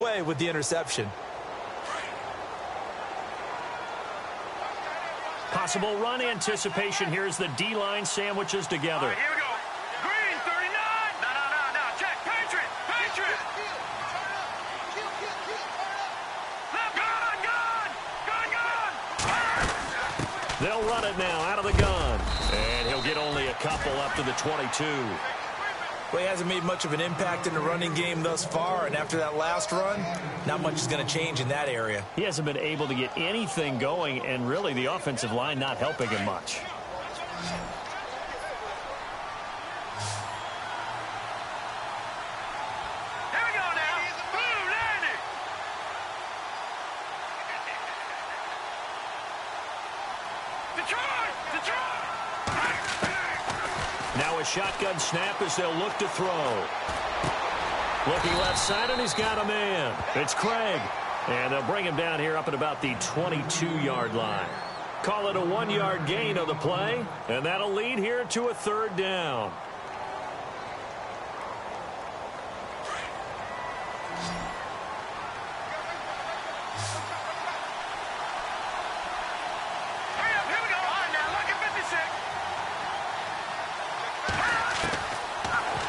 away with the interception. Possible run anticipation here as the D-line sandwiches together. All right, here we go. Green, 39. No. Check. Patriot. Gun. They'll run it now out of the gun. And he'll get only a couple up to the 22. Well, he hasn't made much of an impact in the running game thus far, and after that last run, not much is going to change in that area. He hasn't been able to get anything going, and really the offensive line not helping him much. Here we go now. Boom, landing. Detroit. Now a shotgun snap as they'll look to throw. Looking left side, and he's got a man. It's Craig. And they'll bring him down here up at about the 22-yard line. Call it a 1-yard gain on the play, and that'll lead here to a third down.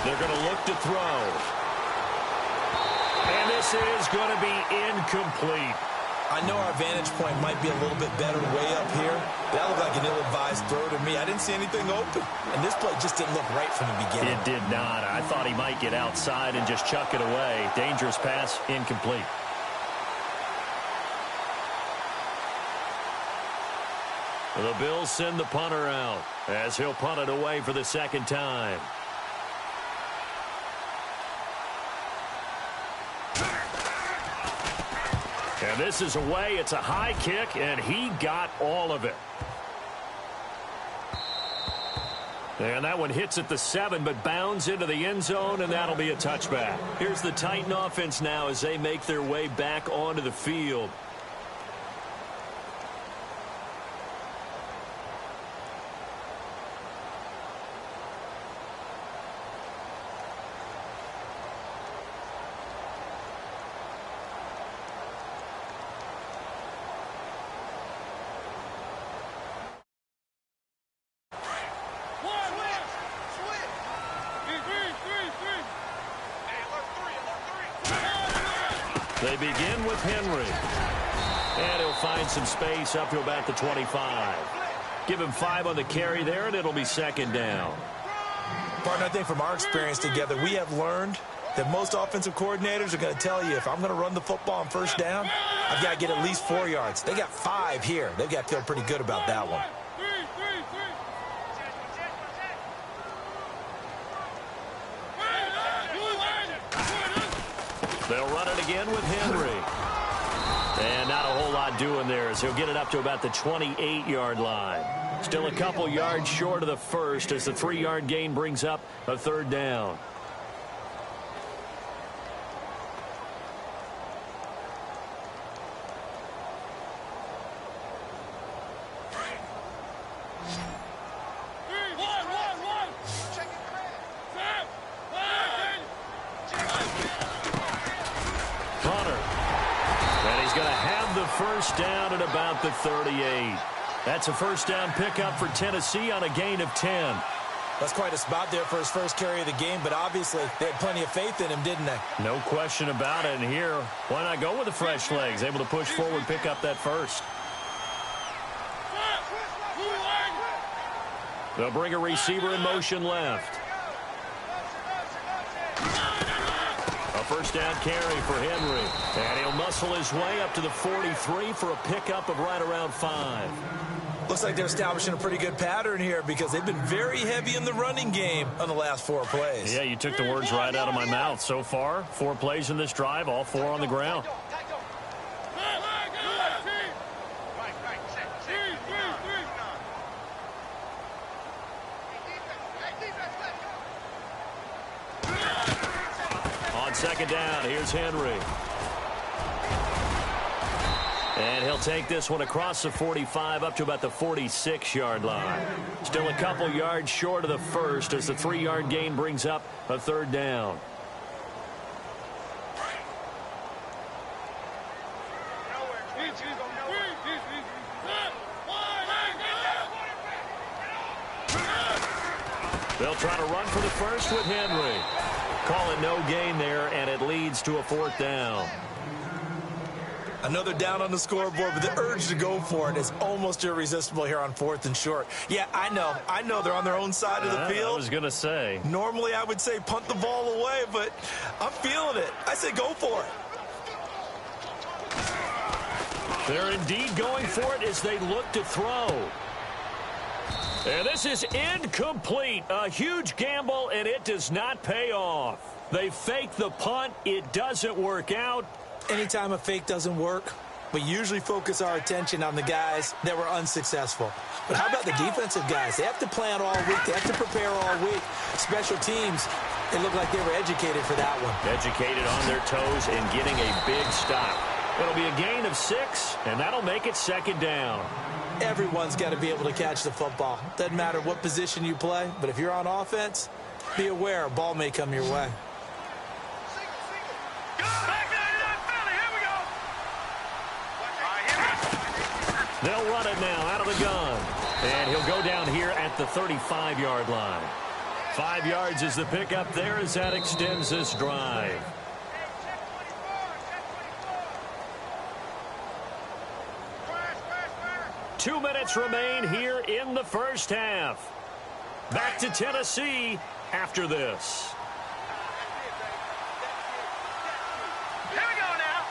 They're going to look to throw. And this is going to be incomplete. I know our vantage point might be a little bit better way up here. That looked like an ill-advised throw to me. I didn't see anything open. And this play just didn't look right from the beginning. It did not. I thought he might get outside and just chuck it away. Dangerous pass, incomplete. The Bills send the punter out as he'll punt it away for the second time. And this is away. It's a high kick, and he got all of it. And that one hits at the 7, but bounds into the end zone, and that'll be a touchback. Here's the Titan offense now as they make their way back onto the field. They begin with Henry. And he'll find some space up to about the 25. Give him 5 on the carry there, and it'll be second down. Partner, I think from our experience together, we have learned that most offensive coordinators are going to tell you, if I'm going to run the football on first down, I've got to get at least 4 yards. They got 5 here. They've got to feel pretty good about that one. They'll run it again with Henry. And not a whole lot doing there as he'll get it up to about the 28-yard line. Still a couple yards short of the first as the 3-yard gain brings up a third down. First down at about the 38. That's a first down pickup for Tennessee on a gain of 10. That's quite a spot there for his first carry of the game, but obviously they had plenty of faith in him, didn't they? No question about it. And here, why not go with the fresh legs? Able to push forward, pick up that first. They'll bring a receiver in motion left. A first down carry for Henry. And he'll muscle his way up to the 43 for a pickup of right around 5. Looks like they're establishing a pretty good pattern here because they've been very heavy in the running game on the last 4 plays. Yeah, you took the words right out of my mouth. So far, 4 plays in this drive, all 4 on the ground. On second down, here's Henry. And he'll take this one across the 45 up to about the 46-yard line. Still a couple yards short of the first as the 3-yard gain brings up a third down. They'll try to run for the first with Henry. Call it no gain there, and it leads to a 4th down. Another down on the scoreboard, but the urge to go for it is almost irresistible here on 4th and short. Yeah, I know they're on their own side of the field. I was going to say. Normally I would say punt the ball away, but I'm feeling it. I say go for it. They're indeed going for it as they look to throw. And this is incomplete. A huge gamble, and it does not pay off. They fake the punt. It doesn't work out. Anytime a fake doesn't work, we usually focus our attention on the guys that were unsuccessful. But how about the defensive guys? They have to plan all week. They have to prepare all week. Special teams, they look like they were educated for that one. Educated on their toes and getting a big stop. It'll be a gain of 6, and that'll make it 2nd down. Everyone's got to be able to catch the football. Doesn't matter what position you play, but if you're on offense, be aware a ball may come your way. They'll run it now out of the gun. And he'll go down here at the 35-yard line. 5 yards is the pickup there as that extends this drive. Two minutes remain here in the first half. Back to Tennessee after this. Here we go now.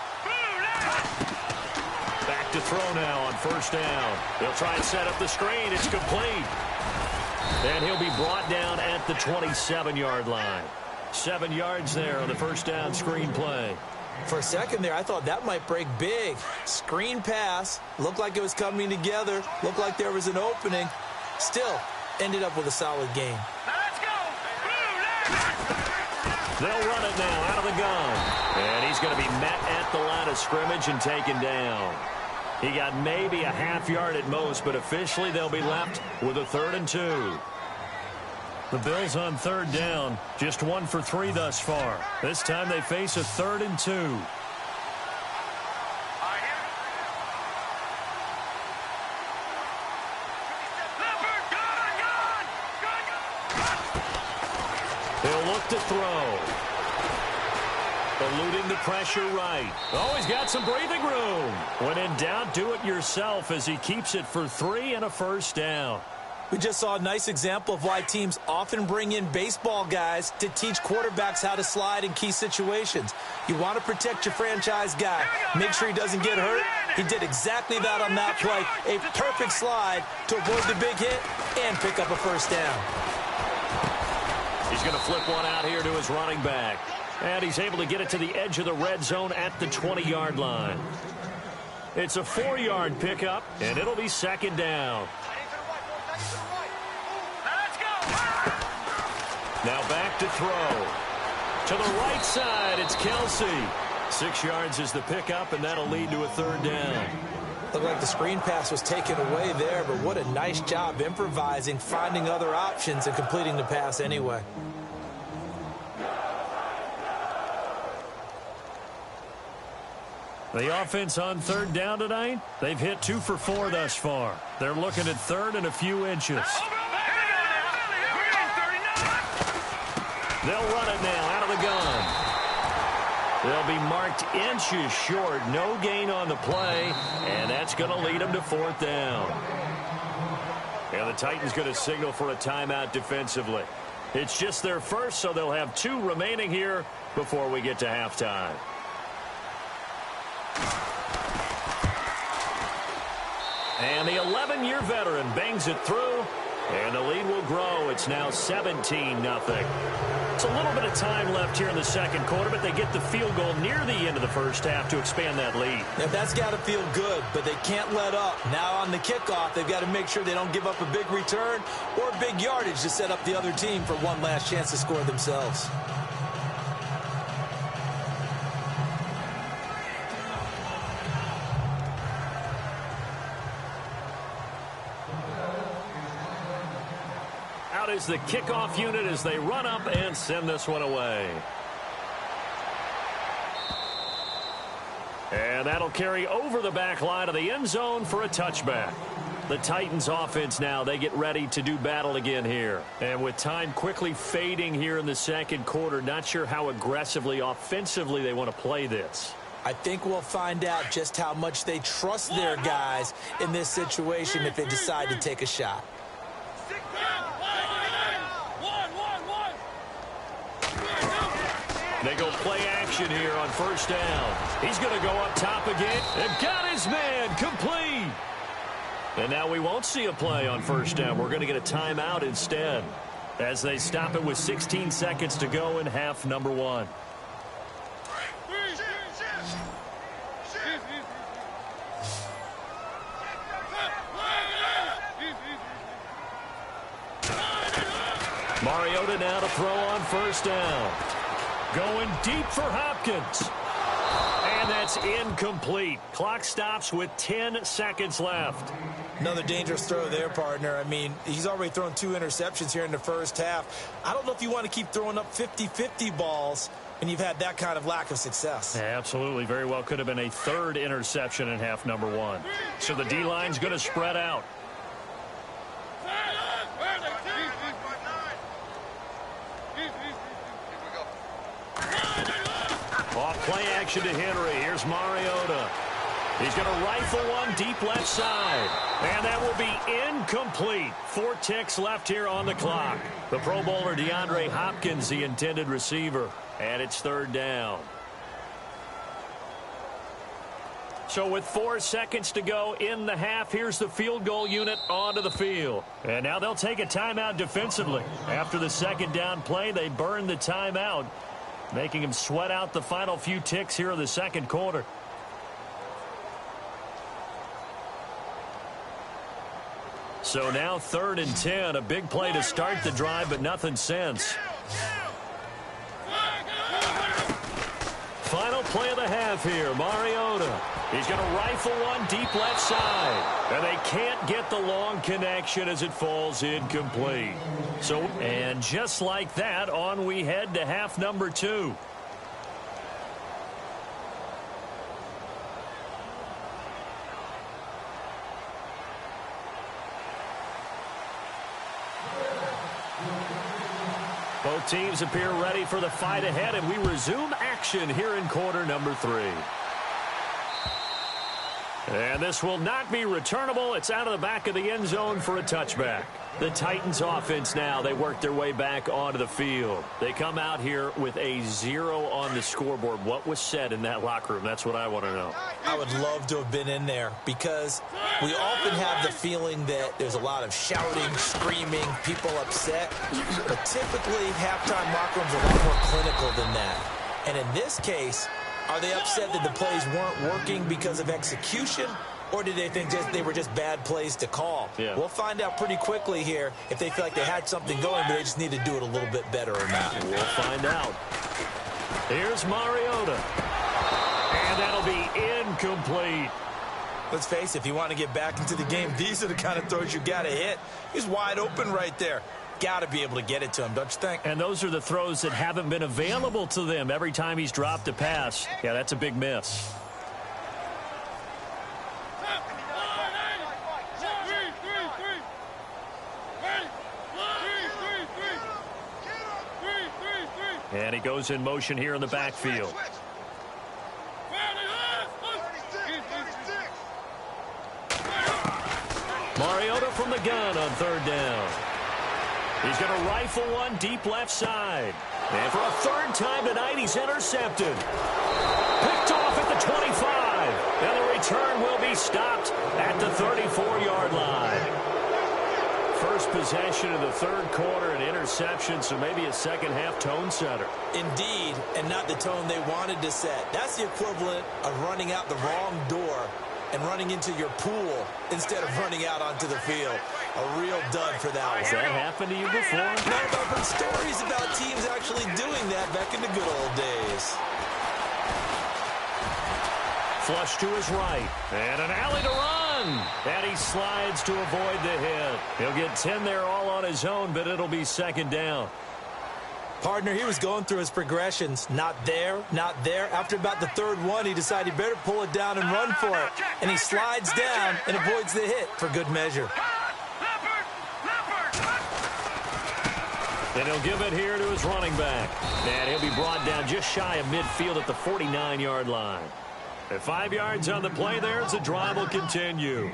Back to throw now on 1st down. They'll try and set up the screen. It's complete. And he'll be brought down at the 27-yard line. 7 yards there on the 1st down screen play. For a second there, I thought that might break big. Screen pass. Looked like it was coming together. Looked like there was an opening. Still, ended up with a solid game. Let's go. They'll run it now out of the gun. And he's going to be met at the line of scrimmage and taken down. He got maybe a half yard at most, but officially they'll be left with a 3rd and 2. The Bills on 3rd down, just 1 for 3 thus far. This time they face a 3rd and 2. They'll look to throw. Eluding the pressure right. Oh, he's got some breathing room. When in doubt, do it yourself as he keeps it for 3 and a 1st down. We just saw a nice example of why teams often bring in baseball guys to teach quarterbacks how to slide in key situations. You want to protect your franchise guy. Make sure he doesn't get hurt. He did exactly that on that play. A perfect slide to avoid the big hit and pick up a 1st down. He's going to flip one out here to his running back. And he's able to get it to the edge of the red zone at the 20-yard line. It's a 4-yard pickup, and it'll be 2nd down. Now back to throw. To the right side, it's Kelsey. 6 yards is the pickup, and that'll lead to a 3rd down. Looked like the screen pass was taken away there, but what a nice job improvising, finding other options, and completing the pass anyway. The offense on 3rd down tonight, they've hit 2 for 4 thus far. They're looking at 3rd and a few inches. They'll run it now out of the gun. They'll be marked inches short. No gain on the play, and that's going to lead them to 4th down. And the Titans going to signal for a timeout defensively. It's just their first, so they'll have 2 remaining here before we get to halftime. And the 11-year veteran bangs it through, and the lead will grow. It's now 17-0. It's a little bit of time left here in the second quarter, but they get the field goal near the end of the first half to expand that lead. Yeah, that's got to feel good, but they can't let up. Now on the kickoff, they've got to make sure they don't give up a big return or big yardage to set up the other team for one last chance to score themselves. Is the kickoff unit as they run up and send this one away. And that'll carry over the back line of the end zone for a touchback. The Titans offense now, they get ready to do battle again here. And with time quickly fading here in the second quarter, not sure how aggressively, offensively they want to play this. I think we'll find out just how much they trust their guys in this situation if they decide to take a shot. They go play action here on first down. He's going to go up top again. And got his man complete. And now we won't see a play on first down. We're going to get a timeout instead as they stop it with 16 seconds to go in half number one. Mariota now to throw on first down. Going deep for Hopkins. And that's incomplete. Clock stops with 10 seconds left. Another dangerous throw there, partner. I mean, he's already thrown 2 interceptions here in the first half. I don't know if you want to keep throwing up 50-50 balls when you've had that kind of lack of success. Yeah, absolutely. Very well could have been a third interception in half number one. So the D-line's going to spread out. Off play action to Henry. Here's Mariota. He's going to rifle one deep left side. And that will be incomplete. 4 ticks left here on the clock. The Pro Bowler DeAndre Hopkins, the intended receiver. And it's third down. So with 4 seconds to go in the half, here's the field goal unit onto the field. And now they'll take a timeout defensively. After the second down play, they burn the timeout, making him sweat out the final few ticks here in the second quarter. So now 3rd and 10, a big play to start the drive, but nothing since. Final play of the half here, Mariota. He's going to rifle one deep left side. And they can't get the long connection as it falls incomplete. So, and just like that, on we head to half number 2. Both teams appear ready for the fight ahead, and we resume action here in quarter number 3. And this will not be returnable. It's out of the back of the end zone for a touchback. The Titans offense now, they work their way back onto the field. They come out here with a 0 on the scoreboard. What was said in that locker room? That's what I want to know. I would love to have been in there because we often have the feeling that there's a lot of shouting, screaming, people upset. But typically, halftime locker rooms are a lot more clinical than that. And in this case, are they upset that the plays weren't working because of execution? Or did they think they were just bad plays to call? Yeah. We'll find out pretty quickly here if they feel like they had something going, but they just need to do it a little bit better or not. We'll find out. Here's Mariota. And that'll be incomplete. Let's face it, if you want to get back into the game, these are the kind of throws you got to hit. He's wide open right there. Got to be able to get it to him, don't you think? And those are the throws that haven't been available to them every time he's dropped a pass. Yeah, that's a big miss. And he goes in motion here in the backfield. Mariota from the gun on third down. He's going to rifle one deep left side. And for a third time tonight, he's intercepted. Picked off at the 25. And the return will be stopped at the 34-yard line. First possession of the third quarter, an interception, so maybe a second-half tone setter. Indeed, and not the tone they wanted to set. That's the equivalent of running out the wrong door and running into your pool instead of running out onto the field. A real dud for that one. Has that happened to you before? No, I've heard stories about teams actually doing that back in the good old days. Flush to his right. And an alley to run. And he slides to avoid the hit. He'll get 10 there all on his own, but it'll be second down. Partner, he was going through his progressions. Not there, not there. After about the third one, he decided he better pull it down and run for it. And he slides down and avoids the hit for good measure. And he'll give it here to his running back. And he'll be brought down just shy of midfield at the 49-yard line. At 5 yards on the play there, the drive will continue.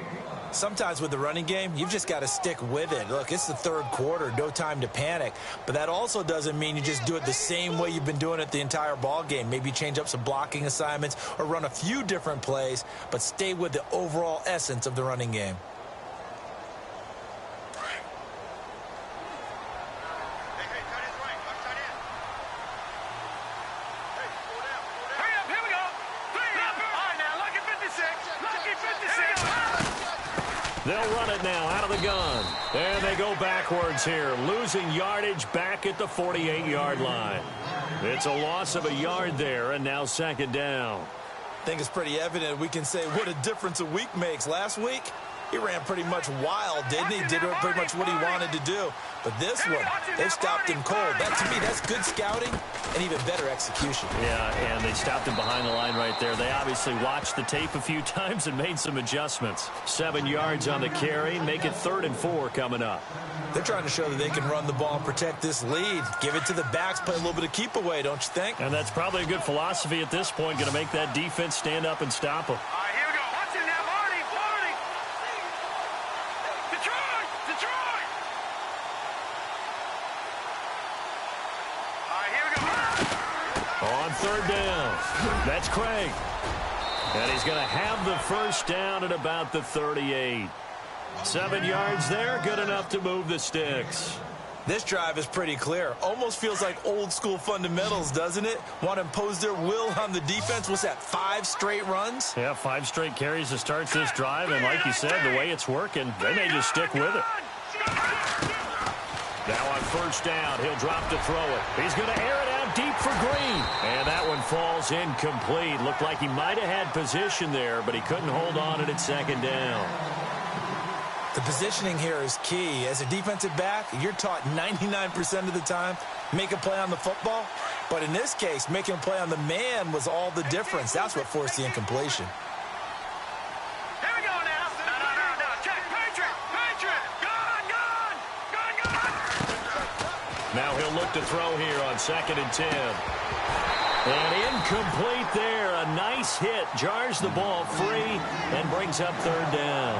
Sometimes with the running game, you've just got to stick with it. Look, it's the third quarter, no time to panic. But that also doesn't mean you just do it the same way you've been doing it the entire ball game. Maybe change up some blocking assignments or run a few different plays, but stay with the overall essence of the running game. They'll run it now out of the gun. And they go backwards here, losing yardage back at the 48-yard line. It's a loss of a yard there, and now second down. I think it's pretty evident we can say what a difference a week makes. Last week, he ran pretty much wild, didn't he? Did pretty much what he wanted to do. But this one, they've stopped him cold. That, to me, that's good scouting and even better execution. Yeah, and they stopped him behind the line right there. They obviously watched the tape a few times and made some adjustments. 7 yards on the carry, make it 3rd and 4 coming up. They're trying to show that they can run the ball and protect this lead. Give it to the backs, play a little bit of keep away, don't you think? And that's probably a good philosophy at this point, going to make that defense stand up and stop them. All right, here we go. Watch it now, Marty. Detroit! Detroit! All right, here we go. On 3rd down, that's Craig. And he's going to have the first down at about the 38. 7 yards there, good enough to move the sticks. This drive is pretty clear. Almost feels like old school fundamentals, doesn't it? Want to impose their will on the defense. What's that, 5 straight runs? Yeah, 5 straight carries to start this drive. And like you said, the way it's working, they may just stick with it. Now on 1st down, he'll drop to throw it. He's going to air it out deep for Green. And that one falls incomplete. Looked like he might have had position there, but he couldn't hold on at 2nd down. The positioning here is key. As a defensive back, you're taught 99% of the time, make a play on the football. But in this case, making a play on the man was all the difference. That's what forced the incompletion. Here we go now. No. Check. Patriot. Gun. Now he'll look to throw here on 2nd and 10. And incomplete there. A nice hit. Jars the ball free and brings up 3rd down.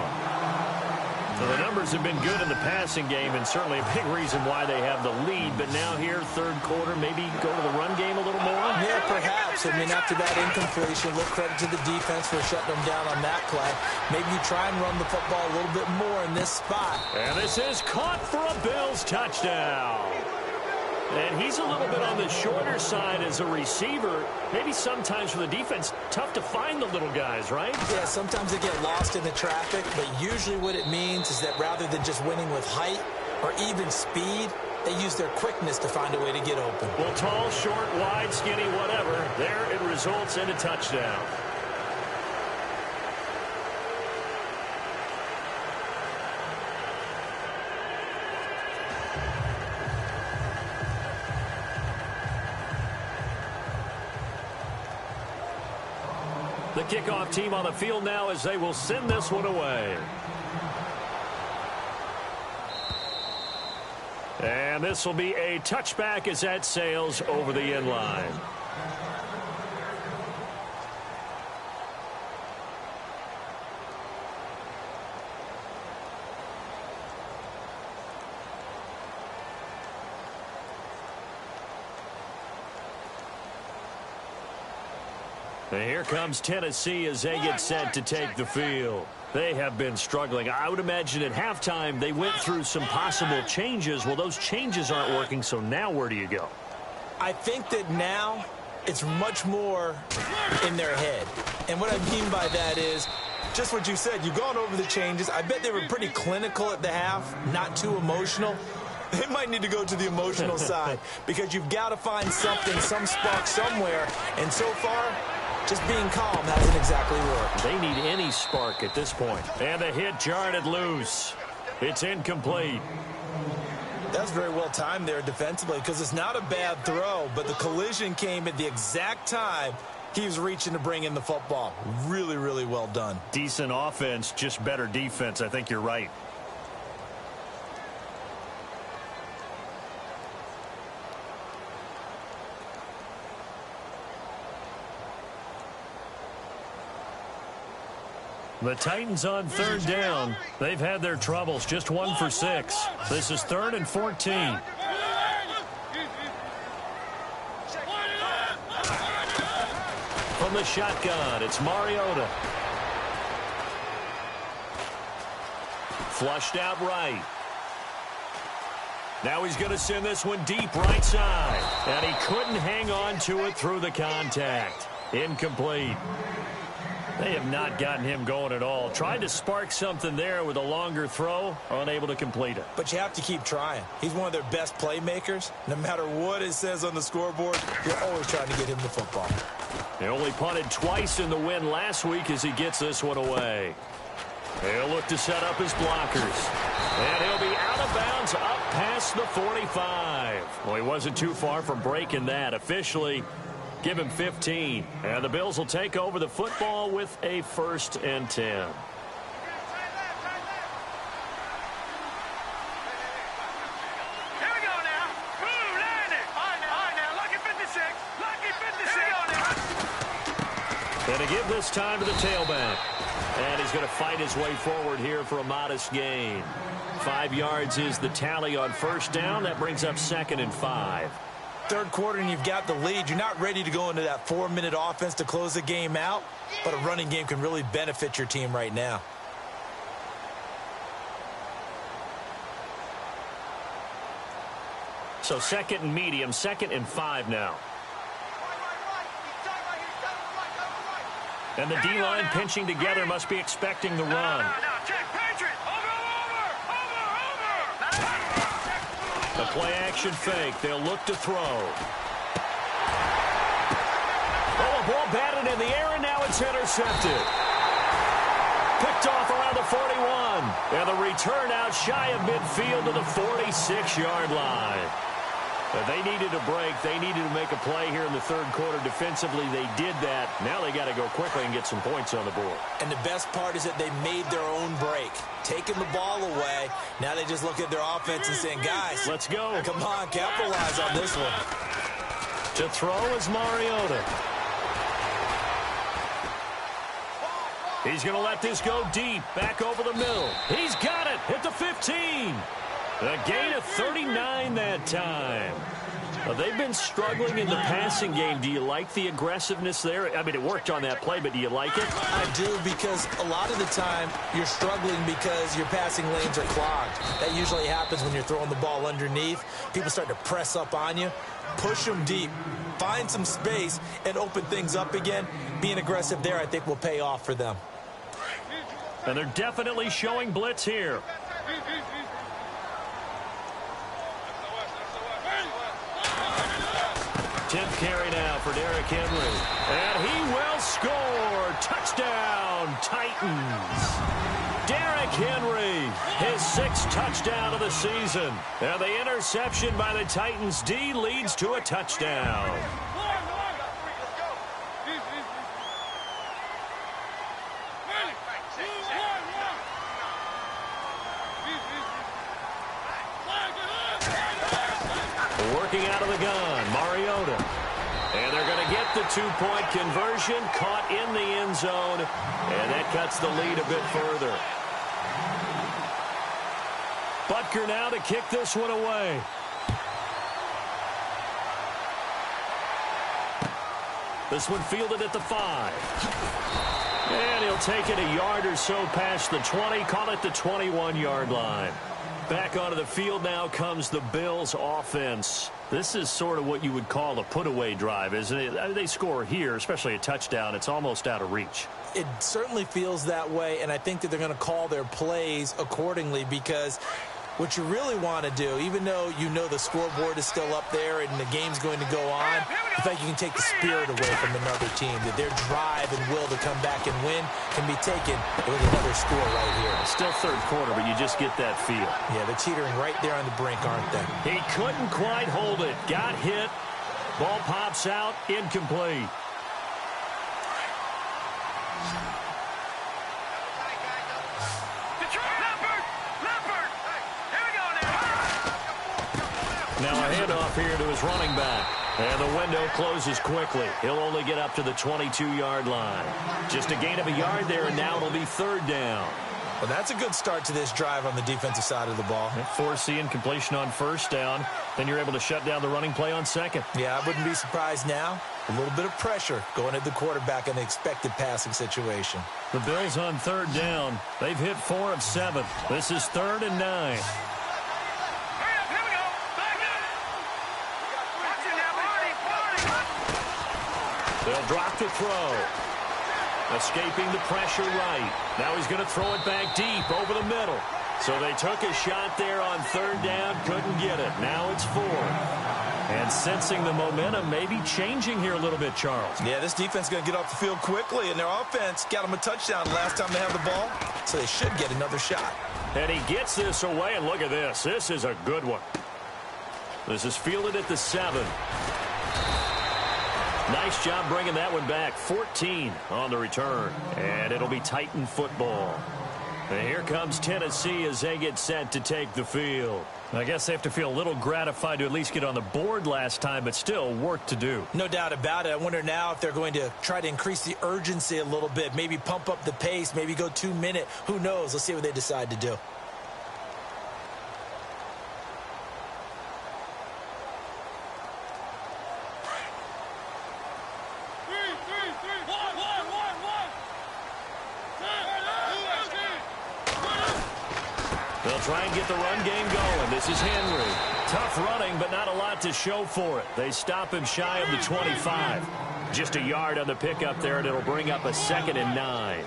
So the numbers have been good in the passing game, and certainly a big reason why they have the lead. But now here, 3rd quarter, maybe go to the run game a little more? Yeah, perhaps. I mean, after that incompletion, a little credit to the defense for shutting them down on that play. Maybe you try and run the football a little bit more in this spot. And this is caught for a Bills touchdown. And he's a little bit on the shorter side as a receiver. Maybe sometimes for the defense, tough to find the little guys, right? Yeah, sometimes they get lost in the traffic, but usually what it means is that rather than just winning with height or even speed, they use their quickness to find a way to get open. Well, tall, short, wide, skinny, whatever, there it results in a touchdown. The kickoff team on the field now as they will send this one away. And this will be a touchback as that sails over the end line. And here comes Tennessee as they get set to take the field. They have been struggling. I would imagine at halftime they went through some possible changes. Well, those changes aren't working, so now where do you go? I think that now it's much more in their head. And what I mean by that is just what you said. You've gone over the changes. I bet they were pretty clinical at the half, not too emotional. They might need to go to the emotional side because you've got to find something, some spark somewhere. And so far, just being calm hasn't exactly worked. They need any spark at this point. And the hit jarred it loose. It's incomplete. That's very well timed there defensively because it's not a bad throw, but the collision came at the exact time he was reaching to bring in the football. Really, really well done. Decent offense, just better defense. I think you're right. The Titans on third down. They've had their troubles, just 1 for 6. This is 3rd and 14. From the shotgun, it's Mariota. Flushed out right. Now he's going to send this one deep right side. And he couldn't hang on to it through the contact. Incomplete. They have not gotten him going at all. Tried to spark something there with a longer throw, unable to complete it. But you have to keep trying. He's one of their best playmakers. No matter what it says on the scoreboard, you're always trying to get him the football. He only punted twice in the win last week as he gets this one away. He'll look to set up his blockers. And he'll be out of bounds up past the 45. Well, he wasn't too far from breaking that. Officially, give him 15. And the Bills will take over the football with a 1st and 10. Here we go now. Boom, land it. All right, now, lucky 56. Lucky 56. Here we go now. And to give this time to the tailback. And he's going to fight his way forward here for a modest gain. 5 yards is the tally on 1st down. That brings up 2nd and 5. Third quarter and you've got the lead. You're not ready to go into that 4-minute offense to close the game out, but a running game can really benefit your team right now. So 2nd and medium, 2nd and 5 now. And the D-line pinching together must be expecting the run. Check, Patriot. Over. The play action fake. They'll look to throw. Oh, a ball batted in the air, and now it's intercepted. Picked off around the 41. And the return out shy of midfield to the 46-yard line. But they needed a break. They needed to make a play here in the third quarter. Defensively, they did that. Now they got to go quickly and get some points on the board. And the best part is that they made their own break. Taking the ball away. Now they just look at their offense and saying, guys, let's go. Come on, capitalize on this one. To throw is Mariota. He's going to let this go deep. Back over the middle. He's got it at the 15. A gain of 39 that time. They've been struggling in the passing game. Do you like the aggressiveness there? I mean, it worked on that play, but do you like it? I do, because a lot of the time you're struggling because your passing lanes are clogged. That usually happens when you're throwing the ball underneath. People start to press up on you. Push them deep. Find some space and open things up again. Being aggressive there, I think, will pay off for them. And they're definitely showing blitz here. 10th carry now for Derrick Henry. And he will score. Touchdown, Titans. Derrick Henry, his 6th touchdown of the season. And the interception by the Titans D leads to a touchdown. Working out of the gun, Mariota. And they're going to get the 2-point conversion, caught in the end zone, and that cuts the lead a bit further. Butker now to kick this one away. This one fielded at the 5. And he'll take it a yard or so past the 20, call it the 21-yard line. Back onto the field now comes the Bills offense. This is sort of what you would call a put-away drive, isn't it? I mean, they score here, especially a touchdown. It's almost out of reach. It certainly feels that way, and I think that they're going to call their plays accordingly because What you really want to do, even though you know the scoreboard is still up there and the game's going to go on, I think you can take the spirit away from another team, that their drive and will to come back and win can be taken with another score right here. Still third quarter, but you just get that feel. Yeah, they're teetering right there on the brink, aren't they? He couldn't quite hold it. Got hit. Ball pops out. Incomplete. Now a handoff here to his running back. And the window closes quickly. He'll only get up to the 22-yard line. Just a gain of a yard there, and now it'll be third down. Well, that's a good start to this drive on the defensive side of the ball. Force the incompletion on first down. Then you're able to shut down the running play on second. Yeah, I wouldn't be surprised now. A little bit of pressure going at the quarterback in the expected passing situation. The Bills on third down. They've hit 4 of 7. This is 3rd and 9. They'll drop to throw. Escaping the pressure right. Now he's going to throw it back deep over the middle. So they took a shot there on third down, couldn't get it. Now it's 4. And sensing the momentum maybe changing here a little bit, Charles. Yeah, this defense is going to get off the field quickly, and their offense got them a touchdown last time they had the ball, so they should get another shot. And he gets this away, and look at this. This is a good one. This is fielded at the 7. Nice job bringing that one back. 14 on the return. And it'll be Titan football. And here comes Tennessee as they get set to take the field. I guess they have to feel a little gratified to at least get on the board last time, but still work to do. No doubt about it. I wonder now if they're going to try to increase the urgency a little bit, maybe pump up the pace, maybe go 2-minute. Who knows? Let's see what they decide to do. They'll try and get the run game going. This is Henry. Tough running, but not a lot to show for it. They stop him shy of the 25. Just a yard on the pickup there, and it'll bring up a 2nd and 9.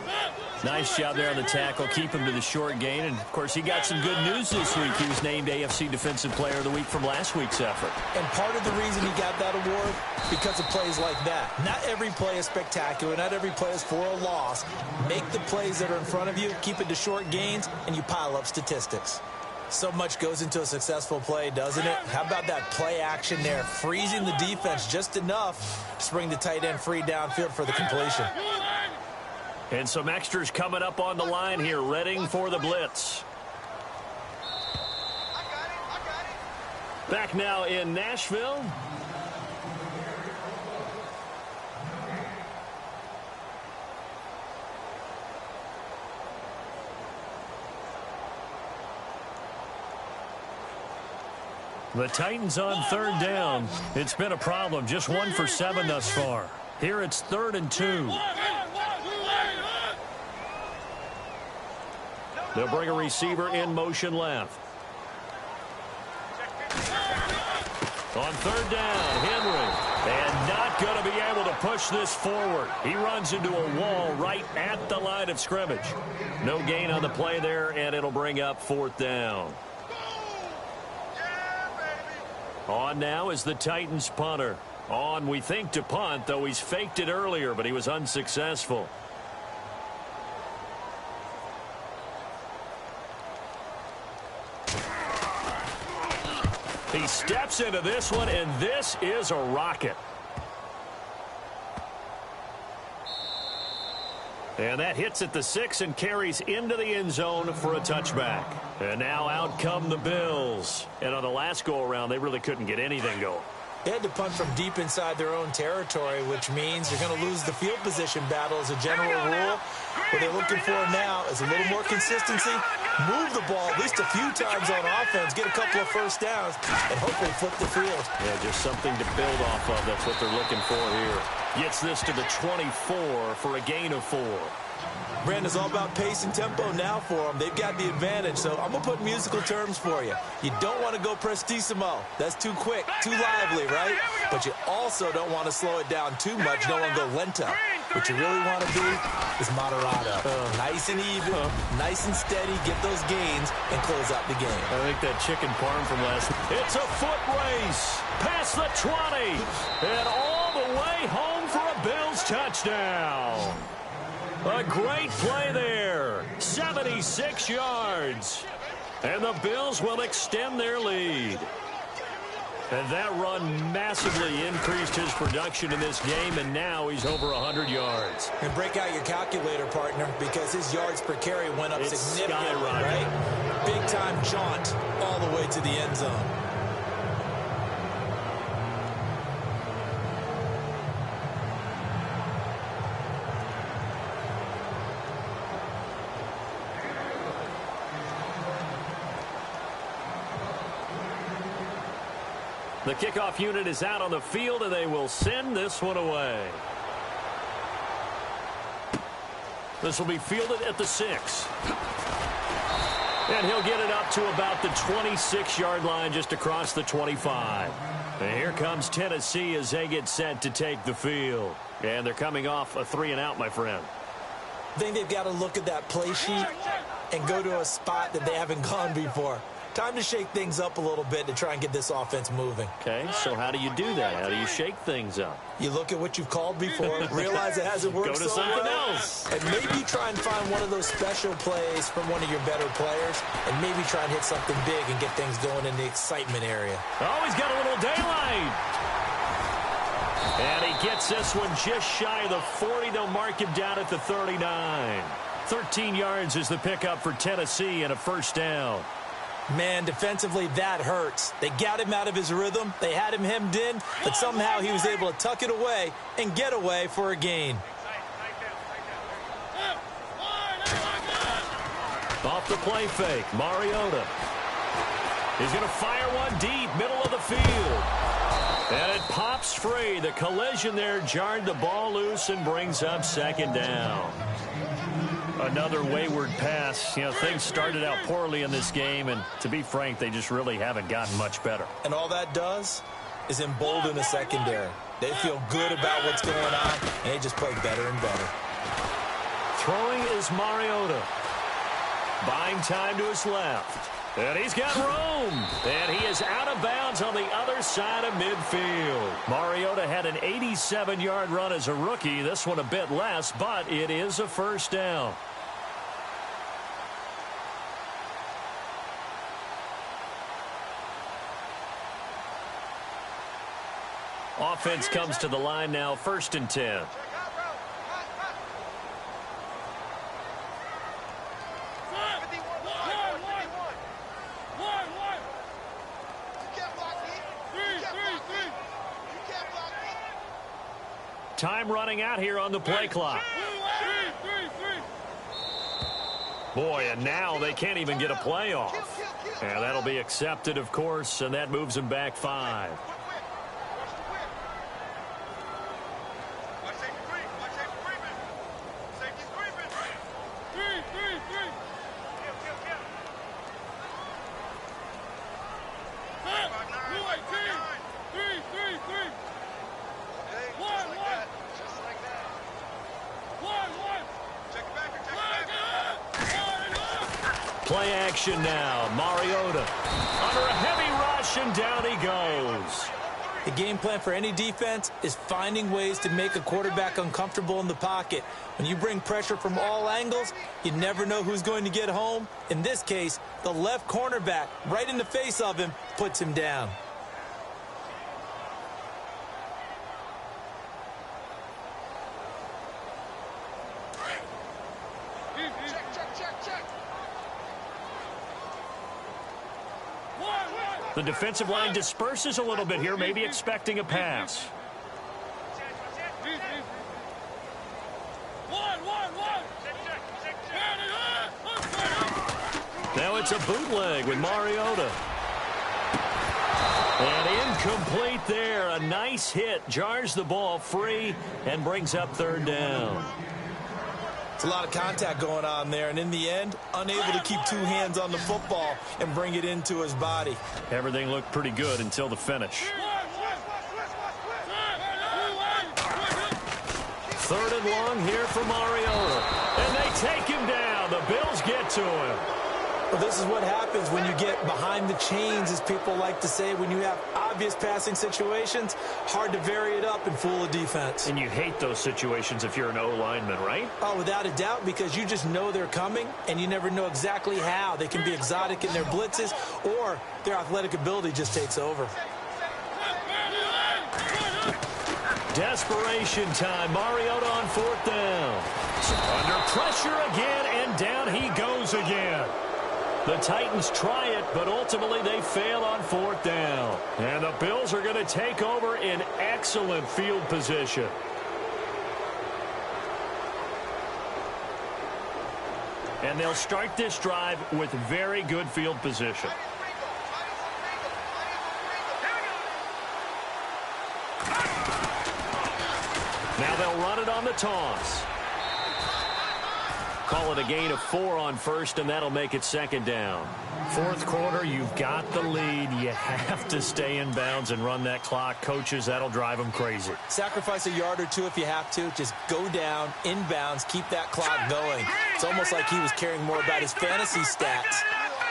Nice job there on the tackle. Keep him to the short gain. And, of course, he got some good news this week. He was named AFC Defensive Player of the Week from last week's effort. And part of the reason he got that award, because of plays like that. Not every play is spectacular. Not every play is for a loss. Make the plays that are in front of you, keep it to short gains, and you pile up statistics. So much goes into a successful play, doesn't it? How about that play action there? Freezing the defense just enough to bring the tight end free downfield for the completion. And some extras coming up on the line here, readying for the blitz. Back now in Nashville. The Titans on third down. It's been a problem. Just 1 for 7 thus far. Here it's 3rd and 2. They'll bring a receiver in motion left. On third down, Henry. And not going to be able to push this forward. He runs into a wall right at the line of scrimmage. No gain on the play there, and it'll bring up 4th down. On now is the Titans punter. On, we think, to punt, though he's faked it earlier, but he was unsuccessful. He steps into this one, and this is a rocket. And that hits at the 6 and carries into the end zone for a touchback. And now out come the Bills. And on the last go-around, they really couldn't get anything going. They had to punt from deep inside their own territory, which means you're going to lose the field position battle as a general rule. What they're looking for now is a little more consistency, move the ball at least a few times on offense, get a couple of first downs, and hopefully flip the field. Yeah, just something to build off of. That's what they're looking for here. Gets this to the 24 for a gain of 4. Brandon, it's all about pace and tempo now for them. They've got the advantage, so I'm going to put musical terms for you. You don't want to go prestissimo. That's too quick, too lively, right? But you also don't want to slow it down too much. You don't want to go lento. What you really want to be is Moderado. Nice and even, nice and steady, get those gains, and close out the game. I think that chicken parm from last week. It's a foot race past the 20 and all the way home for a Bills touchdown. A great play there. 76 yards. And the Bills will extend their lead. And that run massively increased his production in this game, and now he's over 100 yards. And break out your calculator, partner, because his yards per carry went up significantly, right? Big-time jaunt all the way to the end zone. The kickoff unit is out on the field, and they will send this one away. This will be fielded at the 6. And he'll get it up to about the 26-yard line, just across the 25. And here comes Tennessee as they get set to take the field. And they're coming off a 3-and-out, my friend. I think they've got to look at that play sheet and go to a spot that they haven't gone before. Time to shake things up a little bit to try and get this offense moving. Okay, so how do you do that? How do you shake things up? You look at what you've called before, realize it hasn't worked Go to so something well, else. and maybe try and find one of those special plays from one of your better players, and maybe try and hit something big and get things going in the excitement area. Oh, he's got a little daylight. And he gets this one just shy of the 40. They'll mark him down at the 39. 13 yards is the pickup for Tennessee and a first down. Man, defensively, that hurts. They got him out of his rhythm. They had him hemmed in, but somehow he was able to tuck it away and get away for a gain. Off the play fake, Mariota. He's going to fire one deep, middle of the field. And it pops free. The collision there jarred the ball loose and brings up second down. Another wayward pass. You know, things started out poorly in this game, and to be frank, they just really haven't gotten much better. And all that does is embolden the secondary. They feel good about what's going on, and they just play better and better. Throwing is Mariota. Buying time to his left. And he's got room. And he is out of bounds on the other side of midfield. Mariota had an 87-yard run as a rookie. This one a bit less, but it is a first down. Offense comes to the line now, 1st and 10. Time running out here on the play clock. Boy, and now they can't even get a play off. And that'll be accepted, of course, and that moves them back 5. Play action now. Mariota under a heavy rush, and down he goes. The game plan for any defense is finding ways to make a quarterback uncomfortable in the pocket. When you bring pressure from all angles, you never know who's going to get home. In this case, the left cornerback, right in the face of him, puts him down. The defensive line disperses a little bit here, maybe expecting a pass. Now it's a bootleg with Mariota. And incomplete there. A nice hit. Jars the ball free and brings up 3rd down. It's a lot of contact going on there, and in the end, unable to keep 2 hands on the football and bring it into his body. Everything looked pretty good until the finish. 3rd and long here for Mariota. And they take him down. The Bills get to him. Well, this is what happens when you get behind the chains, as people like to say. When you have obvious passing situations, hard to vary it up and fool a defense. And you hate those situations if you're an O-lineman, right? Oh, without a doubt, because you just know they're coming, and you never know exactly how. They can be exotic in their blitzes, or their athletic ability just takes over. Desperation time. Mariota on 4th down. Under pressure again, and down he goes again. The Titans try it, but ultimately they fail on 4th down. And the Bills are going to take over in excellent field position. And they'll start this drive with very good field position. Now they'll run it on the toss. Call it a gain of 4 on 1st, and that'll make it 2nd down. 4th quarter, you've got the lead. You have to stay in bounds and run that clock. Coaches, that'll drive them crazy. Sacrifice a yard or two if you have to. Just go down, in bounds, keep that clock going. It's almost like he was caring more about his fantasy stats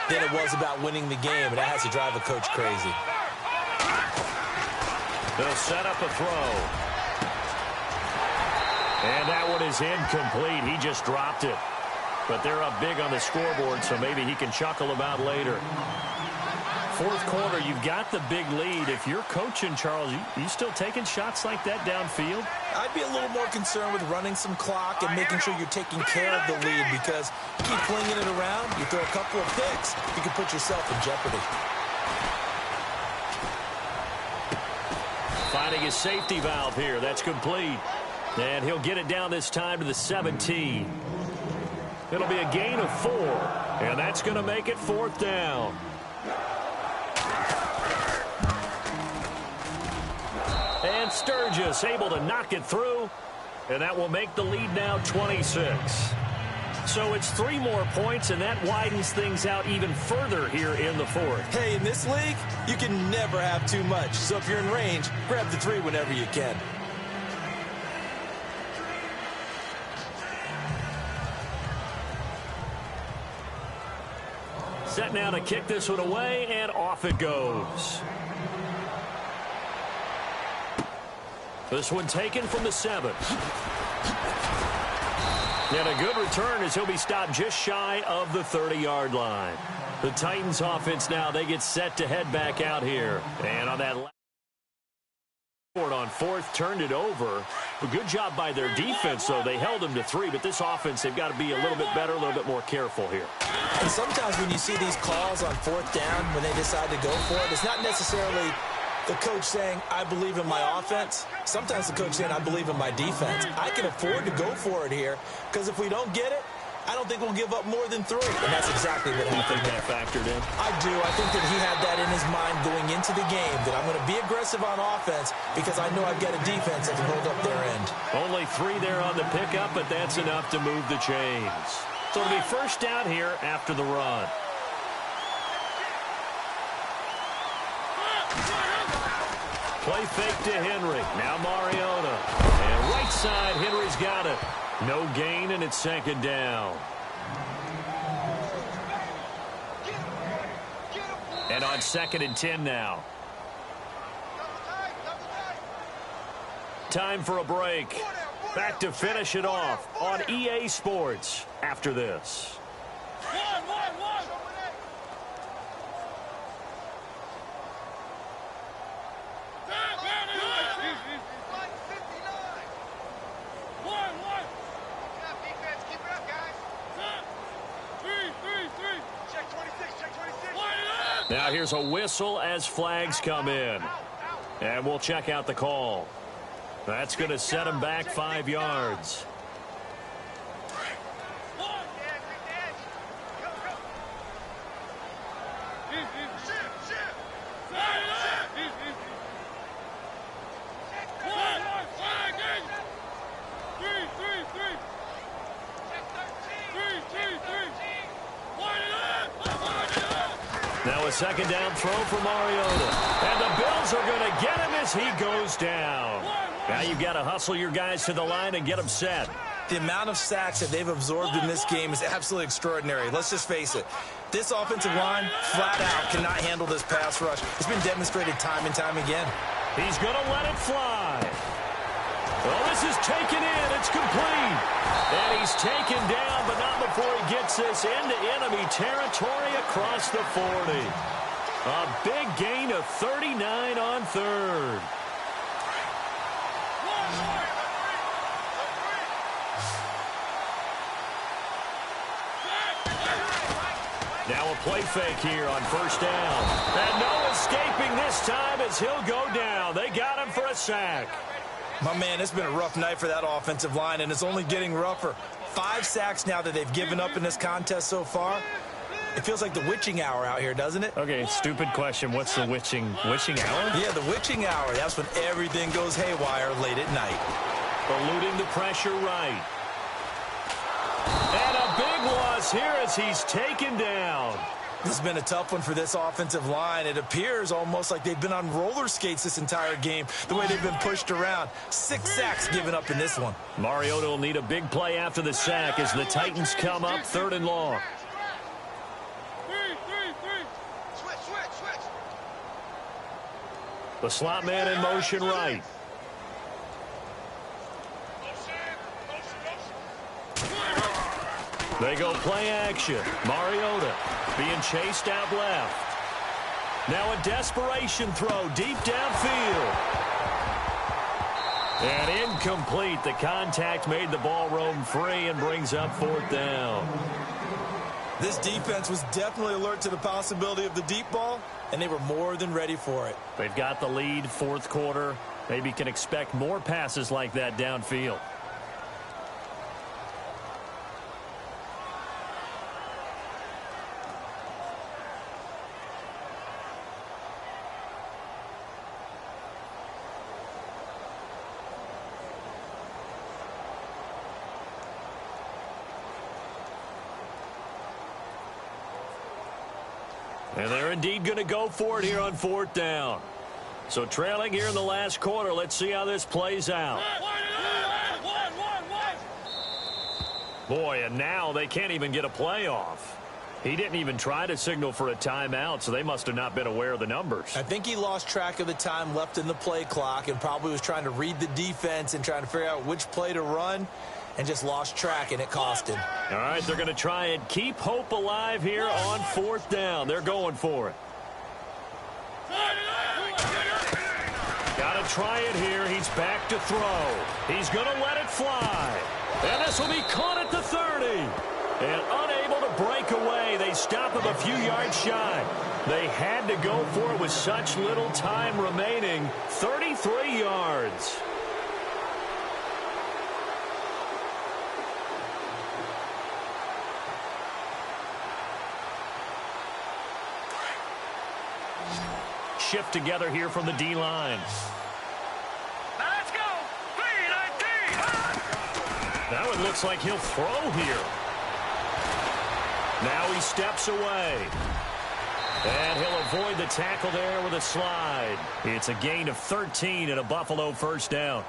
than it was about winning the game, and that has to drive a coach crazy. They'll set up a throw. And that one is incomplete. He just dropped it. But they're up big on the scoreboard, so maybe he can chuckle about later. 4th quarter, you've got the big lead. If you're coaching, Charles, you still taking shots like that downfield? I'd be a little more concerned with running some clock and making sure you're taking care of the lead, because you keep flinging it around, you throw a couple of picks, you can put yourself in jeopardy. Finding his safety valve here. That's complete. And he'll get it down this time to the 17. It'll be a gain of 4. And that's going to make it 4th down. And Sturgis able to knock it through. And that will make the lead now 26. So it's 3 more points, and that widens things out even further here in the 4th. Hey, in this league, you can never have too much. So if you're in range, grab the 3 whenever you can. Set now to kick this one away, and off it goes. This one taken from the 7. And a good return as he'll be stopped just shy of the 30-yard line. The Titans offense now, they get set to head back out here. And on that on 4th, turned it over. A good job by their defense, though. They held them to 3, but this offense, they've got to be a little bit better, a little bit more careful here. And sometimes when you see these calls on 4th down, when they decide to go for it, it's not necessarily the coach saying, I believe in my offense. Sometimes the coach saying, I believe in my defense. I can afford to go for it here, because if we don't get it, I don't think we'll give up more than 3. And that's exactly what happened. You think that factored in? I do. I think that he had that in his mind going into the game, that I'm going to be aggressive on offense because I know I've got a defense that can hold up their end. Only 3 there on the pickup, but that's enough to move the chains. So it'll be 1st down here after the run. Play fake to Henry. Now Mariota. And right side, Henry's got it. No gain, and it's 2nd down. And on 2nd and 10 now. Time for a break. Back to finish it off on EA Sports after this. Now here's a whistle as flags come in. And we'll check out the call. That's going to set him back 5 yards. Now a 2nd down throw for Mariota. And the Bills are going to get him as he goes down. Now you've got to hustle your guys to the line and get them set. The amount of sacks that they've absorbed in this game is absolutely extraordinary. Let's just face it. This offensive line, flat out, cannot handle this pass rush. It's been demonstrated time and time again. He's going to let it fly. Well, this is taken in. It's complete. And he's taken down, but not before he gets this into enemy territory across the 40. A big gain of 39 on third. Now a play fake here on first down. And no escaping this time as he'll go down. They got him for a sack. My man, it's been a rough night for that offensive line, and it's only getting rougher. 5 sacks now that they've given up in this contest so far. It feels like the witching hour out here, doesn't it? Okay, stupid question. What's the witching hour? Yeah, the witching hour. That's when everything goes haywire late at night. Eluding the pressure right. And a big loss here as he's taken down. This has been a tough one for this offensive line. It appears almost like they've been on roller skates this entire game, the way they've been pushed around. 6 sacks given up in this one. Mariota will need a big play after the sack as the Titans come up 3rd and long. The slot man in motion right. They go play action. Mariota being chased out left. Now a desperation throw deep downfield. And incomplete. The contact made the ball roam free and brings up 4th down. This defense was definitely alert to the possibility of the deep ball, and they were more than ready for it. They've got the lead 4th quarter. Maybe can expect more passes like that downfield. And they're indeed going to go for it here on 4th down. So trailing here in the last quarter. Let's see how this plays out. Boy, and now they can't even get a play off. He didn't even try to signal for a timeout, so they must have not been aware of the numbers. I think he lost track of the time left in the play clock and probably was trying to read the defense and trying to figure out which play to run, and just lost track, and it cost him. All right, they're going to try and keep hope alive here on 4th down. They're going for it. Got to try it here. He's back to throw. He's going to let it fly. And this will be caught at the 30. And unable to break away. They stop him a few yards shy. They had to go for it with such little time remaining. 33 yards. Shift together here from the D-line. Now let's go. 3-19. Now it looks like he'll throw here. Now he steps away. And he'll avoid the tackle there with a slide. It's a gain of 13 and a Buffalo 1st down.